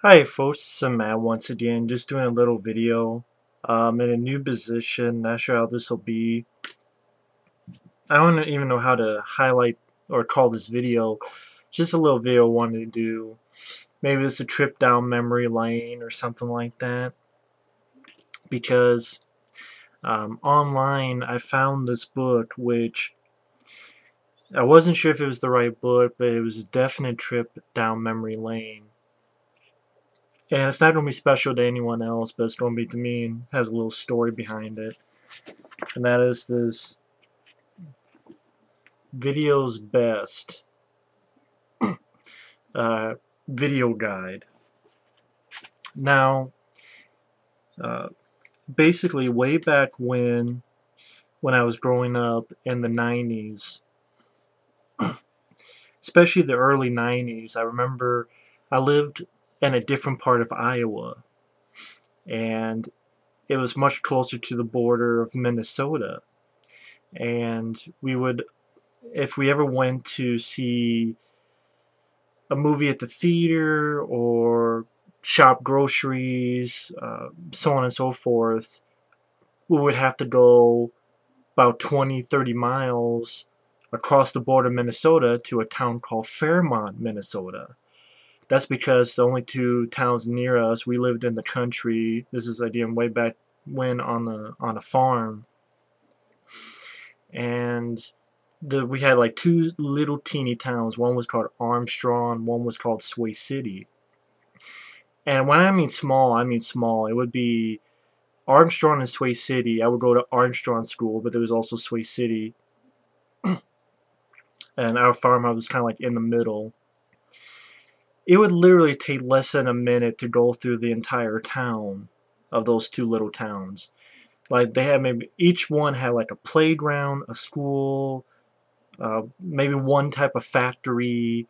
Hi folks, this is Matt once again, just doing a little video. In a new position, not sure how this will be. I don't even know how to highlight or call this video. Just a little video I wanted to do. Maybe it's a trip down memory lane or something like that. Because online I found this book which I wasn't sure if it was the right book, but it was a definite trip down memory lane. And it's not going to be special to anyone else, but it's going to be to me and has a little story behind it. And that is this video's best uh, video guide. Now, uh, basically, way back when I was growing up in the 90s, especially the early 90s, I remember I lived in a different part of Iowa, and it was much closer to the border of Minnesota. And we would, if we ever went to see a movie at the theater or shop groceries, so on and so forth, we would have to go about 20-30 miles across the border of Minnesota to a town called Fairmont, Minnesota. That's because the only two towns near us, we lived in the country. This is again way back when on a farm, and we had like two little teeny towns. One was called Armstrong, one was called Sway City. And when I mean small, I mean small. It would be Armstrong and Sway City. I would go to Armstrong school, but there was also Sway City. And our farmhouse was kind of like in the middle. It would literally take less than a minute to go through the entire town of those two little towns. Like they had maybe each one had like a playground, a school, maybe one type of factory,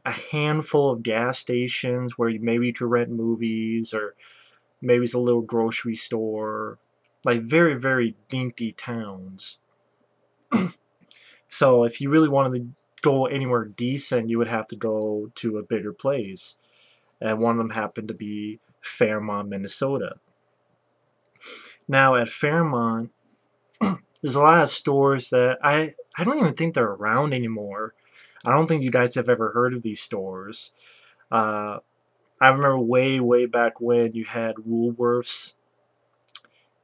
a handful of gas stations where maybe you could rent movies, or maybe it's a little grocery store. Like very, very dinky towns. So if you really wanted to go anywhere decent, you would have to go to a bigger place. And one of them happened to be Fairmont, Minnesota. Now at Fairmont, there's a lot of stores that I don't even think they're around anymore. I don't think you guys have ever heard of these stores. Uh, I remember way, way back when you had Woolworths,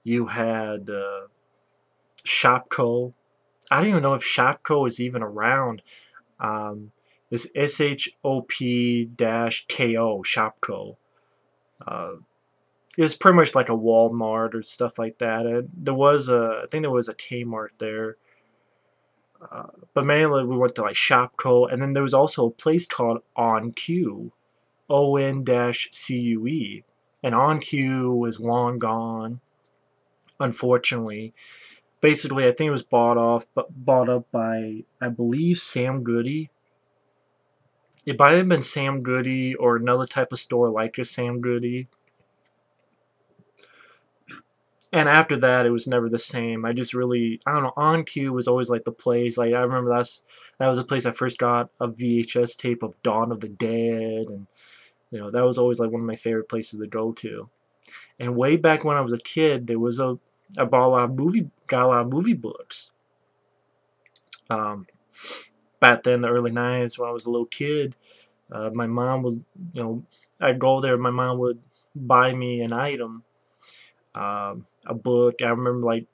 you had Shopko. I don't even know if Shopko is even around. It's SHOP-KO, Shopko. Uh, it was pretty much like a Walmart or stuff like that. And I think there was a Kmart there. But mainly we went to like Shopko, and then there was also a place called On Q, ON-CUE. And On Q was long gone, unfortunately. Basically, I think it was bought up by, I believe, Sam Goody. It might have been Sam Goody or another type of store like a Sam Goody. And after that, it was never the same. I don't know. On Q was always like the place. Like I remember that was the place I first got a VHS tape of Dawn of the Dead, and that was always like one of my favorite places to go to. And way back when I was a kid, I bought got a lot of movie books. Um, Back then, the early '90s, when I was a little kid, my mom would, I'd go there. My mom would buy me an item, a book. I remember like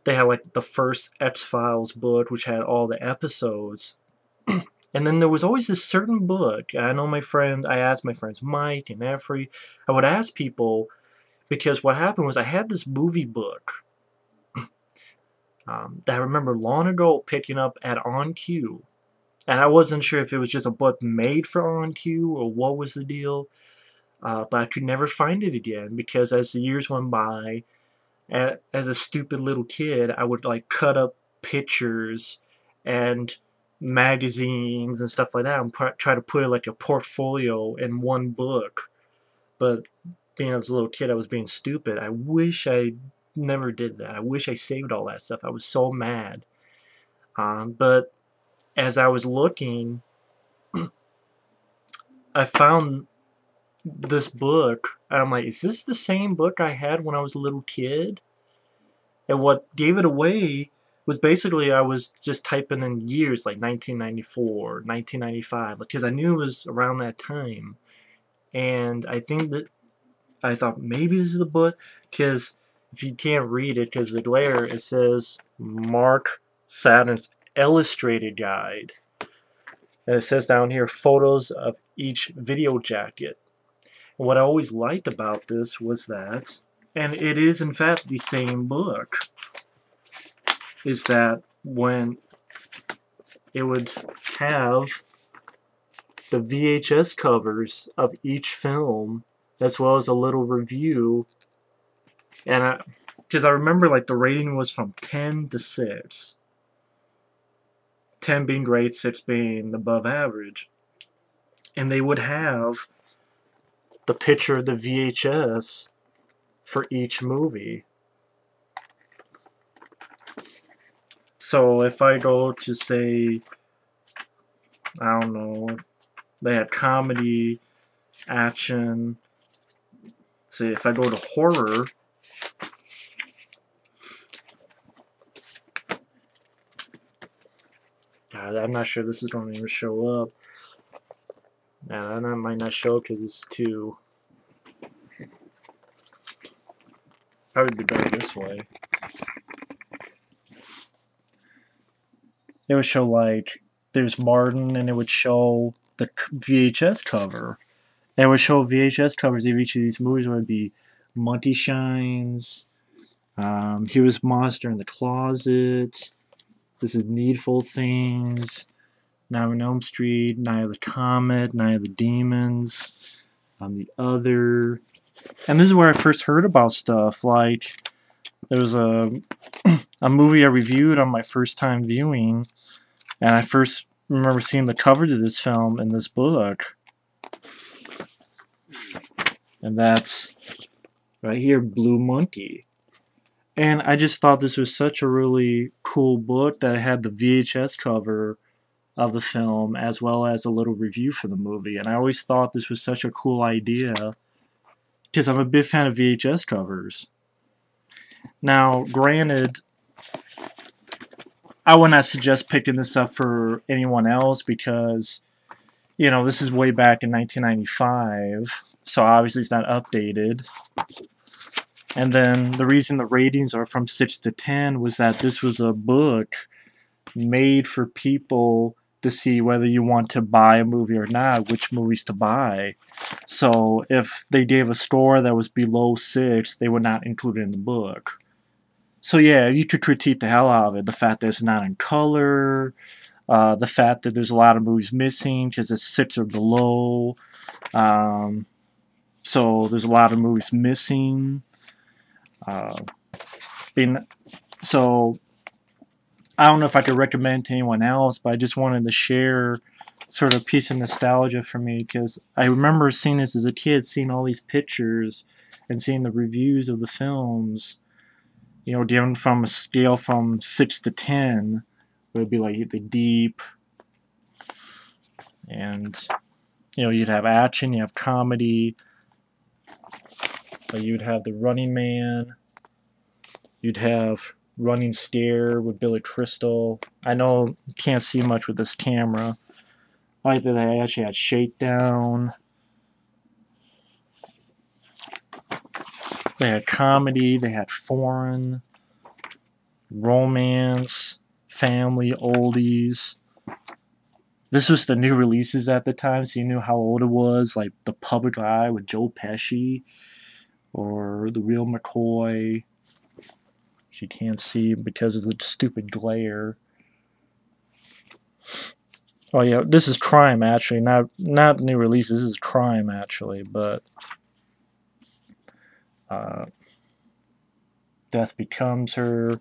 they had like the first X-Files book, which had all the episodes. And then there was always this certain book. I asked my friends Mike and Effrey. I would ask people, because what happened was I had this movie book that I remember long ago picking up at On Q. And I wasn't sure if it was just a book made for On Q or what was the deal. But I could never find it again, because as the years went by, as a stupid little kid, I would like cut up pictures and magazines and stuff like that and try to put it like a portfolio in one book. But being as a little kid, I was being stupid. I wish I never did that. I wish I saved all that stuff. I was so mad. But as I was looking, I found this book, and I'm like, is this the same book I had when I was a little kid? And what gave it away was basically I was just typing in years like 1994, 1995, because I knew it was around that time. And I think that I thought maybe this is the book, because if you can't read it because of the glare, it says Mark Saturn's Illustrated Guide. And it says down here photos of each video jacket. And what I always liked about this was that, and it is in fact the same book, is that when it would have the VHS covers of each film as well as a little review, and because I remember like the rating was from 10 to 6, 10 being great, 6 being above average, and they would have the picture of the VHS for each movie. So if I go to, say, I don't know, they had comedy, action. Say if I go to horror, God, I'm not sure this is going to even show up. Nah, that might not show up because it's too. Probably be better this way. It would show like there's Martin, and it would show the VHS cover. And it would show VHS covers of each of these movies. Would be Monty Shines. Here was Monster in the Closet. This is Needful Things. Now on Elm Street. Night of the Comet. Night of the Demons. The Other. And this is where I first heard about stuff. Like, there was a movie I reviewed on my first time viewing. And I first remember seeing the cover to this film in this book. And that's right here, Blue Monkey. And I just thought this was such a really cool book that it had the VHS cover of the film as well as a little review for the movie. And I always thought this was such a cool idea because I'm a big fan of VHS covers. Now, granted, I would not suggest picking this up for anyone else because, you know, this is way back in 1995, so obviously it's not updated. And then the reason the ratings are from 6 to 10 was that this was a book made for people to see whether you want to buy a movie or not, which movies to buy. So if they gave a score that was below 6, they would not include it in the book. So yeah, you could critique the hell out of it. The fact that it's not in color, the fact that there's a lot of movies missing because it's 6 or below. So there's a lot of movies missing. So I don't know if I could recommend to anyone else, but I just wanted to share sort of a piece of nostalgia for me because I remember seeing this as a kid, seeing all these pictures and seeing the reviews of the films, you know, given from a scale from 6 to 10, it would be like the deep, and, you know, you'd have action, you have comedy, you'd have The Running Man, you'd have Running Scare with Billy Crystal. I know you can't see much with this camera. I like that they actually had Shakedown. They had comedy, they had foreign, romance, family, oldies. This was the new releases at the time, so you knew how old it was, like The Public Eye with Joe Pesci, or The Real McCoy. You can't see because of the stupid glare. Oh yeah, this is Crime actually, not new releases. This is Crime actually, but Death Becomes Her.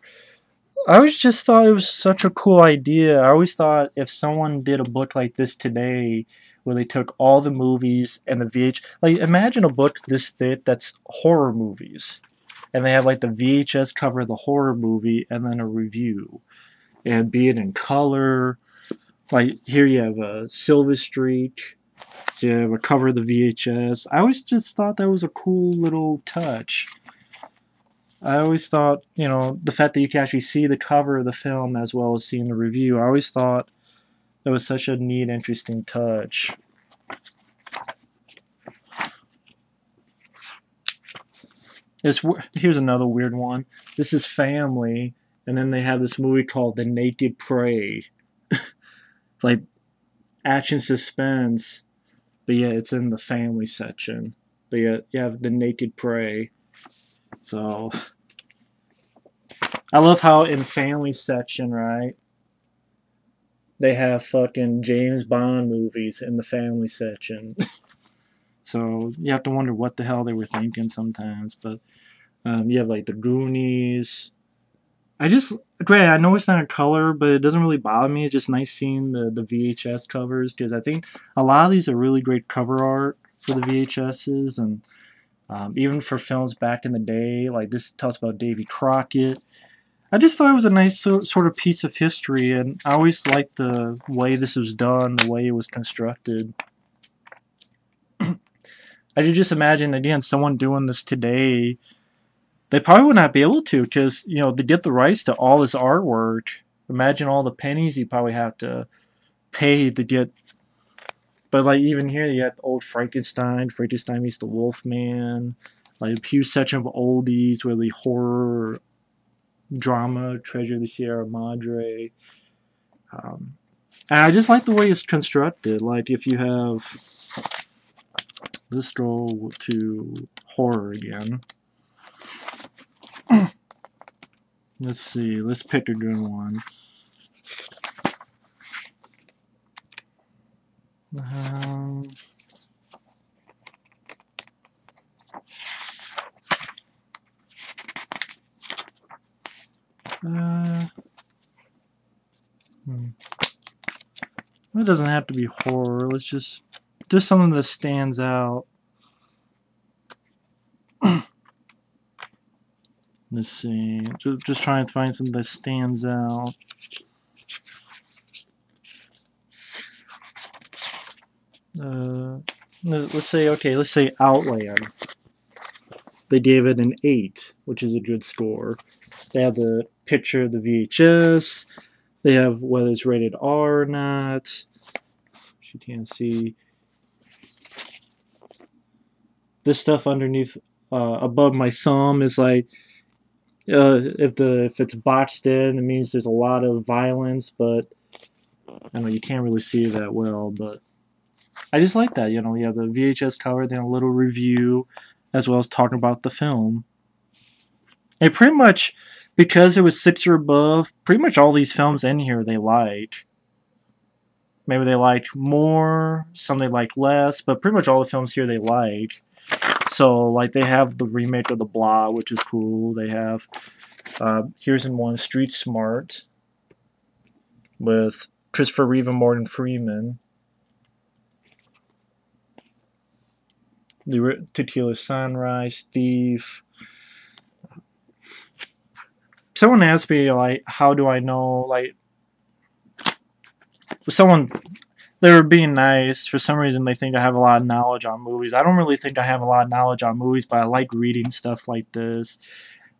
I always just thought it was such a cool idea. I always thought if someone did a book like this today, where they took all the movies and the like imagine a book this thick that's horror movies, and they have like the VHS cover of the horror movie and then a review, and be it in color. Like here you have a Silver Streak, So you have a cover of the VHS. I always just thought that was a cool little touch. I always thought, you know, the fact that you can actually see the cover of the film as well as seeing the review, I always thought that was such a neat, interesting touch. Here's another weird one. This is family, and then they have this movie called The Naked Prey. Like action suspense, but yeah, it's in the family section. But yeah, you have The Naked Prey. So I love how in family section, right? They have fucking James Bond movies in the family section. So you have to wonder what the hell they were thinking sometimes. But you have like the Goonies. I know it's not a color, but it doesn't really bother me. It's just nice seeing the VHS covers because I think a lot of these are really great cover art for the VHSs, and even for films back in the day. Like this talks about Davy Crockett. I just thought it was a nice sort of piece of history, and I always liked the way this was done, the way it was constructed. I could just imagine, again, someone doing this today. They probably would not be able to because, you know, to get the rights to all this artwork, imagine all the pennies you probably have to pay to get. But, like, even here, you got old Frankenstein meets the Wolfman, like a huge section of oldies, really horror, drama, Treasure of the Sierra Madre. And I just like the way it's constructed. Like, if you have. Let's go to horror again. Let's see. Let's pick a good one. It doesn't have to be horror. Let's just something that stands out. Let's see. Just trying to find something that stands out. Let's say Outland. They gave it an 8, which is a good score. They have the picture of the VHS. They have whether it's rated R or not. You can't see. This stuff underneath, above my thumb is like, if it's boxed in, it means there's a lot of violence, but I know you can't really see it that well, but I just like that, you know, you have the VHS cover, then a little review, as well as talking about the film. And pretty much, because it was 6 or above, pretty much all these films in here they like. Maybe they liked more, some they liked less, but pretty much all the films here they like. So, like, they have the remake of The Blob, which is cool. They have, here's in one, Street Smart, with Christopher Reeve and Morgan Freeman. The Tequila Sunrise, Thief. Someone asked me, like, how do I know, like, they were being nice. For some reason, they think I have a lot of knowledge on movies. I don't really think I have a lot of knowledge on movies, but I like reading stuff like this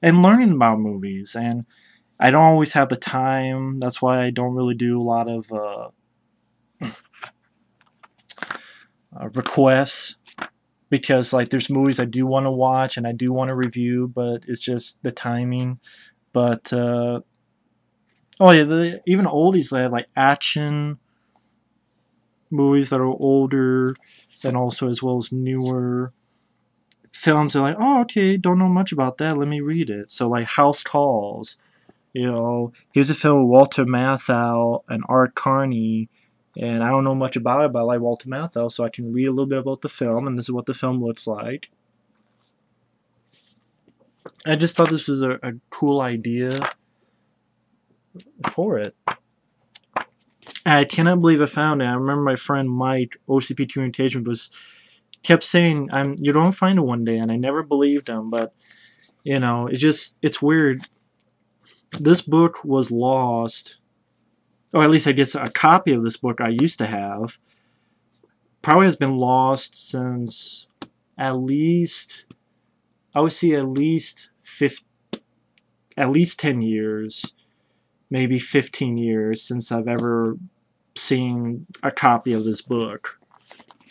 and learning about movies. And I don't always have the time. That's why I don't really do a lot of requests. Because, like, there's movies I do want to watch and I do want to review, but it's just the timing. But, oh yeah, even oldies, they have, like, action movies that are older and also as well as newer films are like, oh, okay, don't know much about that, let me read it. So, like, House Calls, you know, here's a film with Walter Matthau and Art Carney, and I don't know much about it, but I like Walter Matthau, so I can read a little bit about the film, and this is what the film looks like. I just thought this was a cool idea for it. I cannot believe I found it. I remember my friend Mike, OCP Communications, kept saying, "You don't find it one day," and I never believed him. But you know, it's weird. This book was lost, or at least I guess a copy of this book I used to have. probably has been lost since at least, I would say at least 10 years, maybe 15 years since I've ever seen a copy of this book.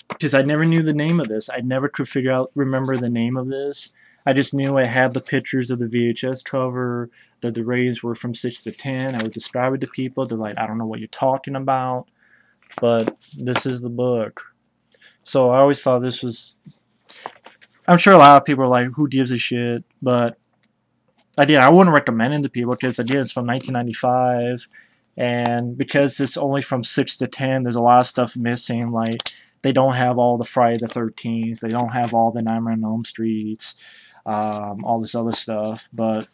Because I never knew the name of this. I never could remember the name of this. I just knew it had the pictures of the VHS cover, that the ratings were from 6 to 10. I would describe it to people. They're like, I don't know what you're talking about. But this is the book. So I always thought this was... I'm sure a lot of people are like, who gives a shit? But I wouldn't recommend it to people because, again, it's from 1995. And because it's only from 6 to 10, there's a lot of stuff missing. Like, they don't have all the Friday the 13th. They don't have all the Nightmare on Elm Streets. All this other stuff. But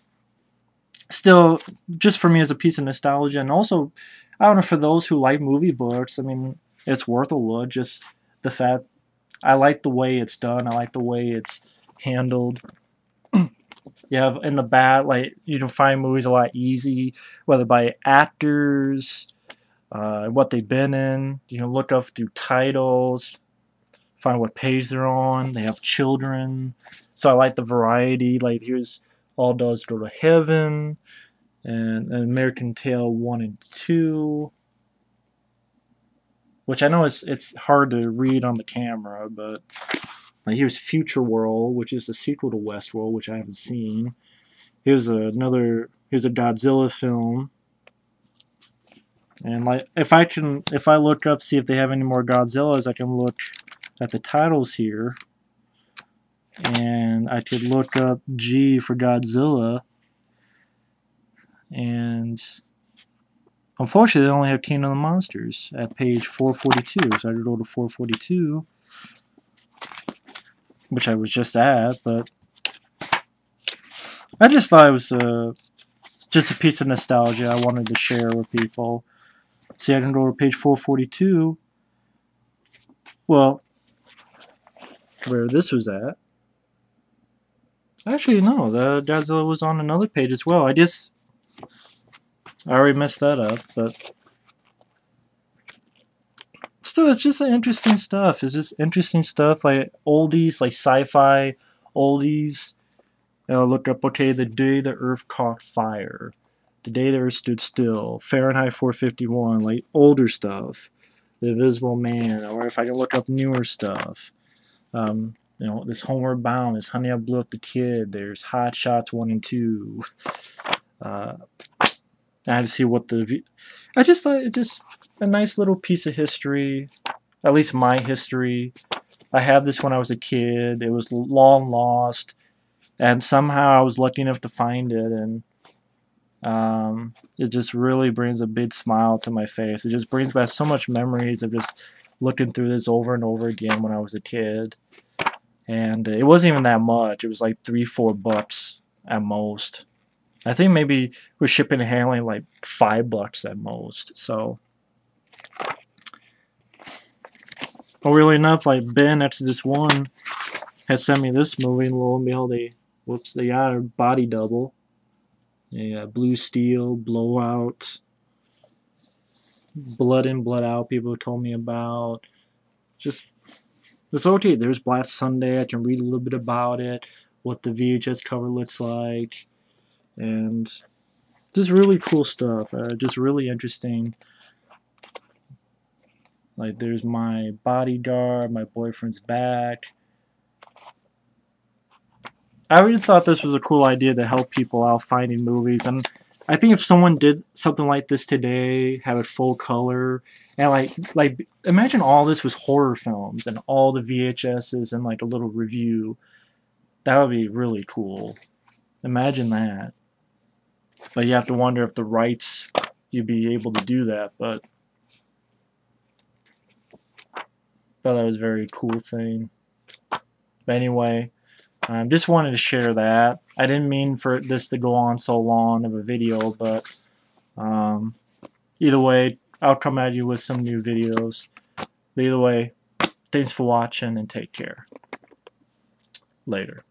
still, just for me as a piece of nostalgia. And also, I don't know, for those who like movie books, I mean, it's worth a look. Just the fact, I like the way it's done. I like the way it's handled. You have in the back, like, you can find movies a lot easy, whether by actors, what they've been in. You can look up through titles, find what page they're on. They have children, so I like the variety. Like, here's All Dogs Go to Heaven, and American Tail 1 and 2, which I know it's hard to read on the camera, but like, here's Future World, which is the sequel to Westworld, which I haven't seen. Here's a Godzilla film. And like, if I look up, see if they have any more Godzillas, I can look at the titles here. And I could look up G for Godzilla. And unfortunately, they only have King of the Monsters at page 442. So I could go to 442. Which I was just at, but I just thought it was just a piece of nostalgia I wanted to share with people. See, I can go to page 442. Well, where this was at. Actually, no, the Godzilla was on another page as well. I already messed that up, but still, it's just interesting stuff. It's just interesting stuff, like oldies, like sci-fi oldies. Look up, okay, The Day the Earth Caught Fire, The Day the Earth Stood Still, Fahrenheit 451, like older stuff. The Invisible Man, or if I can look up newer stuff. You know, this Homeward Bound, this Honey I Blew Up the Kid, there's Hot Shots 1 and 2. I had to see what I just thought it just a nice little piece of history, at least my history. I had this when I was a kid. It was long lost, and somehow I was lucky enough to find it, and it just really brings a big smile to my face. It just brings back so much memories of just looking through this over and over again when I was a kid. And it wasn't even that much. It was like $3-4 at most. I think maybe with shipping and handling, like $5 at most. So, well, really enough, like Ben, Exodus 1, has sent me this movie, and lo and behold, they got a body double. Yeah, Blue Steel, Blowout, Blood In, Blood Out. People told me about. Just, it's okay. There's Black Sunday. I can read a little bit about it, what the VHS cover looks like. And just really cool stuff. Just really interesting. Like, there's My Bodyguard, My Boyfriend's Back. I really thought this was a cool idea to help people out finding movies. And I think if someone did something like this today, have it full color, and like imagine all this was horror films and all the VHSs and like a little review. That would be really cool. Imagine that. But you have to wonder if the rights, you'd be able to do that. But that was a very cool thing. But anyway, just wanted to share that. I didn't mean for this to go on so long of a video, but either way, I'll come at you with some new videos. But either way, thanks for watching and take care. Later.